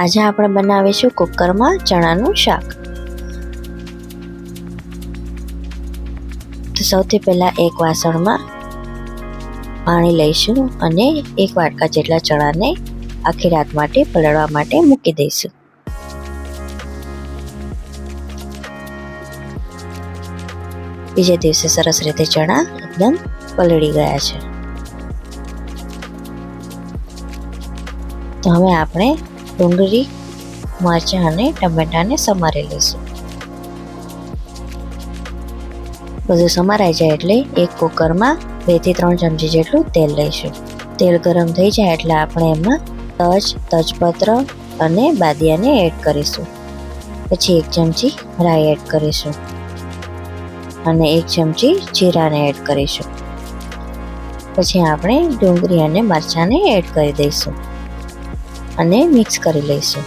આજે આપણે બનાવીશું કુકરમાં ચણાનું શાક। તો સૌથી પહેલા એક વાસણમાં પાણી લઈશું અને એક વાટકા જેટલા ચણાને આખી રાત માટે પલળવા માટે મૂકી દઈશું। બીજે દિવસે સરસ રીતે ચણા એકદમ પલળી ગયા છે। તો હવે આપણે ડુંગળી, મરચાં અને ટમેટાને સમારી લઈશું। બધું સમારાઈ જાય એટલે એક કુકરમાં 2 થી 3 ચમચી જેટલું તેલ લઈશું। તેલ ગરમ થઈ જાય એટલે આપણે એમાં તજ, તેજપત્ર અને બાદિયાને એડ કરીશું। પછી 1 ચમચી રાઈ એડ કરીશું અને 1 ચમચી જીરાને એડ કરીશું। પછી આપણે ડુંગળી અને મરચાંને એડ કરી દઈશું અને મિક્સ કરી લઈશું।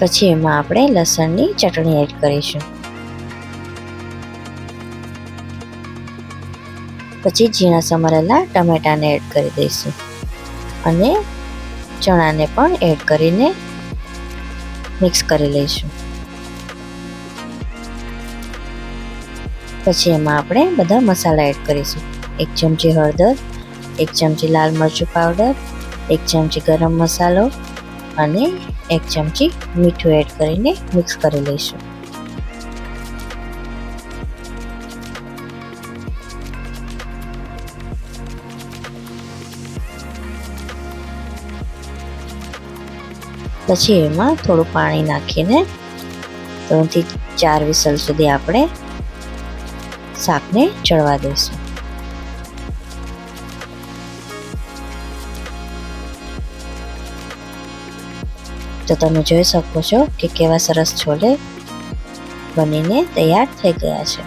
પછી એમાં આપણે લસણની ચટણી એડ કરીશું। પછી ઝીણા સમારેલા ટમેટાને એડ કરી દઈશું અને ચણાને પણ એડ કરીને મિક્સ કરી લઈશું। પછી એમાં આપણે બધા મસાલા એડ કરીશું। 1 ચમચી હળદર, 1 ચમચી લાલ મરચું પાવડર, 1 ચમચી ગરમ મસાલો અને 1 ચમચી મીઠું એડ કરીને મિક્સ કરી લઈશું। પછી એમાં થોડું પાણી નાખીને 3 થી 4 વિસલ સુધી આપણે શાકને ચડવા દઈશું। તો તમે જોઈ શકો છો કે કેવા સરસ છોલે બનીને તૈયાર થઈ ગયા છે।